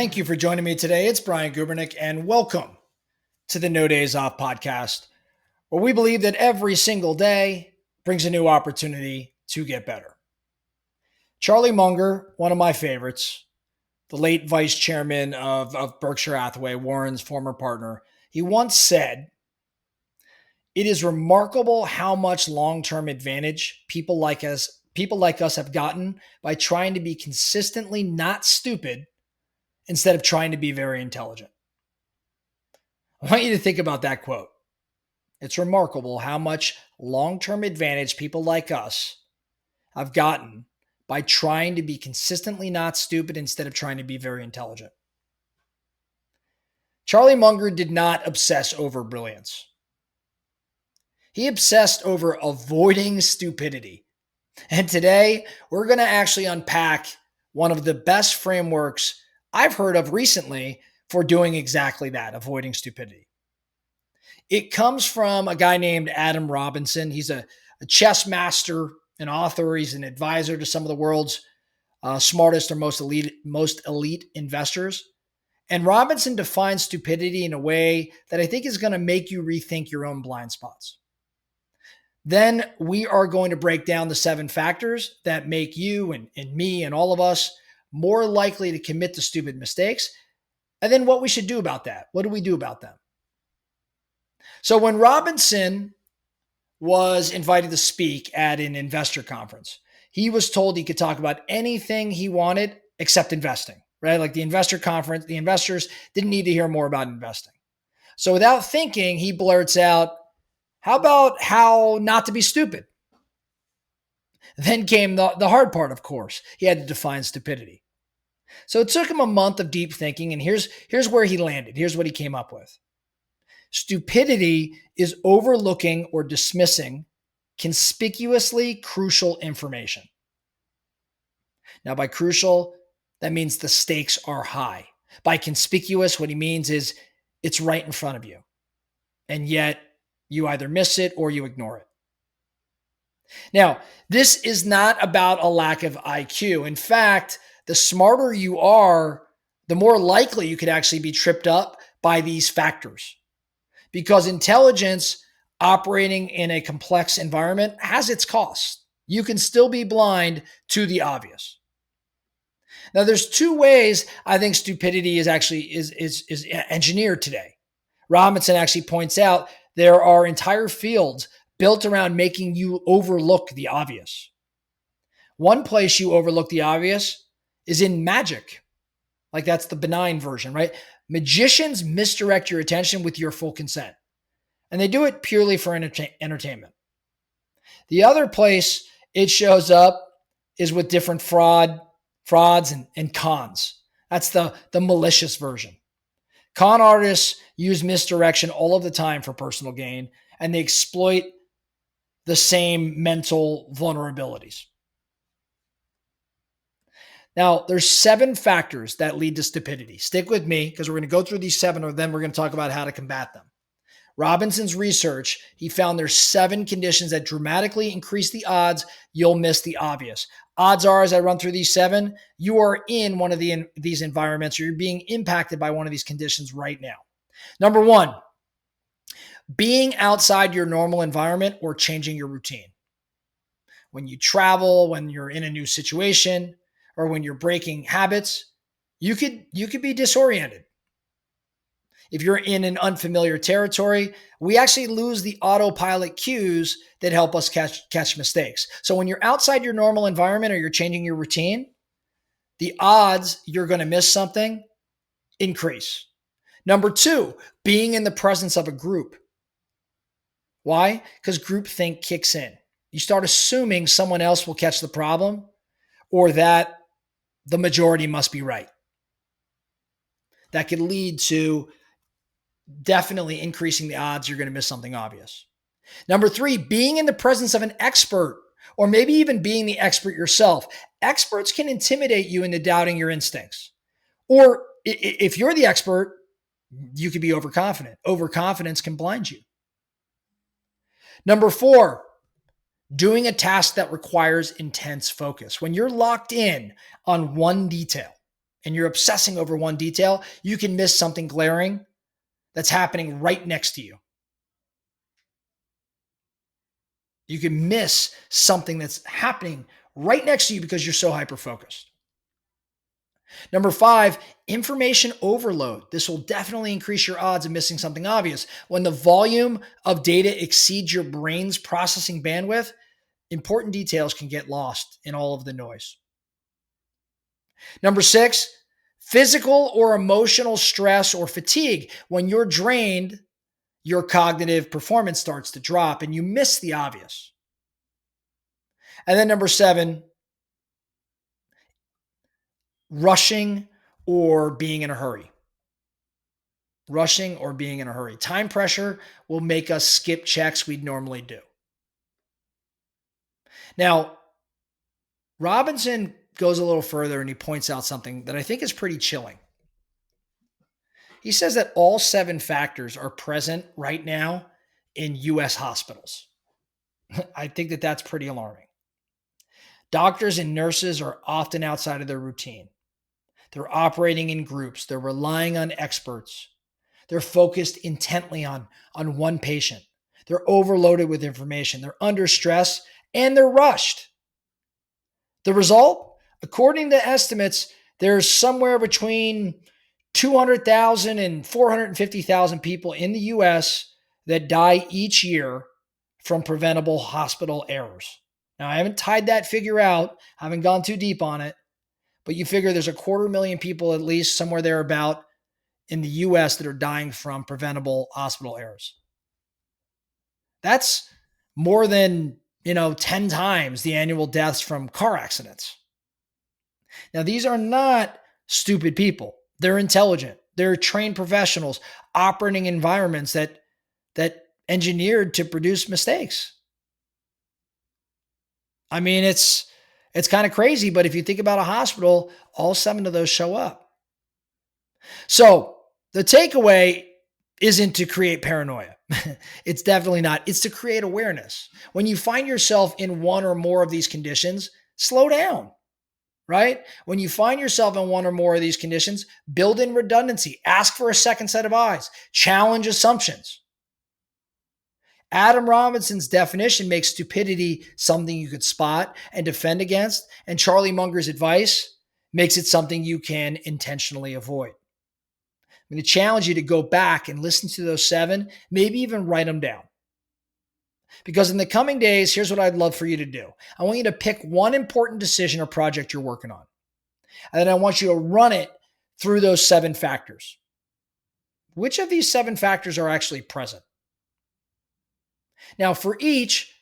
Thank you for joining me today. It's Brian Gubernick, and welcome to the No Days Off podcast, where we believe that every single day brings a new opportunity to get better. Charlie Munger, one of my favorites, the late vice chairman of Berkshire Hathaway, Warren's former partner, he once said, "It is remarkable how much long-term advantage people like us have gotten by trying to be consistently not stupid instead of trying to be very intelligent." I want you to think about that quote. It's remarkable how much long-term advantage people like us have gotten by trying to be consistently not stupid instead of trying to be very intelligent. Charlie Munger did not obsess over brilliance. He obsessed over avoiding stupidity. And today, we're going to actually unpack one of the best frameworks I've heard of recently for doing exactly that, avoiding stupidity. It comes from a guy named Adam Robinson. He's a chess master, an author. He's an advisor to some of the world's smartest or most elite investors. And Robinson defines stupidity in a way that I think is going to make you rethink your own blind spots. Then we are going to break down the 7 factors that make you and me and all of us more likely to commit the stupid mistakes. And then what we should do about that. What do we do about them? So when Robinson was invited to speak at an investor conference, he was told he could talk about anything he wanted except investing, right? Like the investor conference, the investors didn't need to hear more about investing. So without thinking, he blurts out, "How about how not to be stupid?" Then came the hard part, of course. He had to define stupidity. So it took him a month of deep thinking, and here's where he landed. Here's what he came up with. Stupidity is overlooking or dismissing conspicuously crucial information. Now, by crucial, that means the stakes are high. By conspicuous, what he means is it's right in front of you, and yet you either miss it or you ignore it. Now, this is not about a lack of IQ. In fact, the smarter you are, the more likely you could actually be tripped up by these factors. Because intelligence operating in a complex environment has its costs. You can still be blind to the obvious. Now, there's 2 ways I think stupidity is actually is engineered today. Robinson actually points out there are entire fields built around making you overlook the obvious. One place you overlook the obvious is in magic. Like that's the benign version, right? Magicians misdirect your attention with your full consent, and they do it purely for entertainment. The other place it shows up is with different frauds and cons. That's the malicious version. Con artists use misdirection all of the time for personal gain, and they exploit the same mental vulnerabilities. Now, there's 7 factors that lead to stupidity. Stick with me because we're going to go through these 7, or then we're going to talk about how to combat them. Robinson's research, he found there's 7 conditions that dramatically increase the odds you'll miss the obvious. Odds are, as I run through these 7, you are in one of these environments, or you're being impacted by one of these conditions right now. Number 1, being outside your normal environment or changing your routine. When you travel, when you're in a new situation, or when you're breaking habits, you could be disoriented. If you're in an unfamiliar territory, we actually lose the autopilot cues that help us catch mistakes. So when you're outside your normal environment or you're changing your routine, the odds you're going to miss something increase. Number 2, being in the presence of a group. Why? Because groupthink kicks in. You start assuming someone else will catch the problem, or that the majority must be right. That could lead to definitely increasing the odds you're going to miss something obvious. Number 3, being in the presence of an expert, or maybe even being the expert yourself. Experts can intimidate you into doubting your instincts. Or if you're the expert, you could be overconfident. Overconfidence can blind you. Number 4, doing a task that requires intense focus. When you're locked in on one detail and you're obsessing over one detail, you can miss something glaring that's happening right next to you. You can miss something that's happening right next to you because you're so hyper focused. Number 5, information overload. This will definitely increase your odds of missing something obvious. When the volume of data exceeds your brain's processing bandwidth, important details can get lost in all of the noise. Number 6, physical or emotional stress or fatigue. When you're drained, your cognitive performance starts to drop and you miss the obvious. And then number 7, rushing or being in a hurry. Rushing or being in a hurry. Time pressure will make us skip checks we'd normally do. Now, Robinson goes a little further and he points out something that I think is pretty chilling. He says that all 7 factors are present right now in US hospitals. I think that that's pretty alarming. Doctors and nurses are often outside of their routine. They're operating in groups. They're relying on experts. They're focused intently on one patient. They're overloaded with information. They're under stress and they're rushed. The result, according to estimates, there's somewhere between 200,000 and 450,000 people in the US that die each year from preventable hospital errors. Now, I haven't tied that figure out, haven't gone too deep on it, but you figure there's 250,000 people at least somewhere thereabout in the US that are dying from preventable hospital errors. That's more than, 10 times the annual deaths from car accidents. Now, these are not stupid people. They're intelligent. They're trained professionals operating environments that engineered to produce mistakes. I mean, it's kind of crazy, but if you think about a hospital, all 7 of those show up. So the takeaway isn't to create paranoia. It's definitely not. It's to create awareness. When you find yourself in one or more of these conditions, slow down, right? When you find yourself in one or more of these conditions, build in redundancy, ask for a second set of eyes, challenge assumptions. Adam Robinson's definition makes stupidity something you could spot and defend against, and Charlie Munger's advice makes it something you can intentionally avoid. I'm going to challenge you to go back and listen to those 7, maybe even write them down. Because in the coming days, here's what I'd love for you to do. I want you to pick one important decision or project you're working on. And then I want you to run it through those 7 factors. Which of these 7 factors are actually present? Now, for each,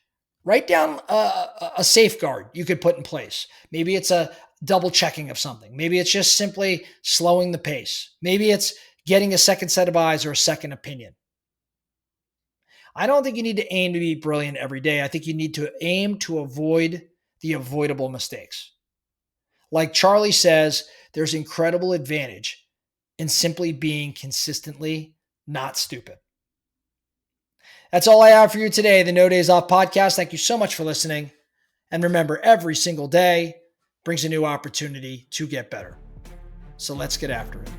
write down a safeguard you could put in place. Maybe it's a double checking of something. Maybe it's just simply slowing the pace. Maybe it's getting a second set of eyes or a second opinion. I don't think you need to aim to be brilliant every day. I think you need to aim to avoid the avoidable mistakes. Like Charlie says, there's incredible advantage in simply being consistently not stupid. That's all I have for you today, the No Days Off podcast. Thank you so much for listening. And remember, every single day brings a new opportunity to get better. So let's get after it.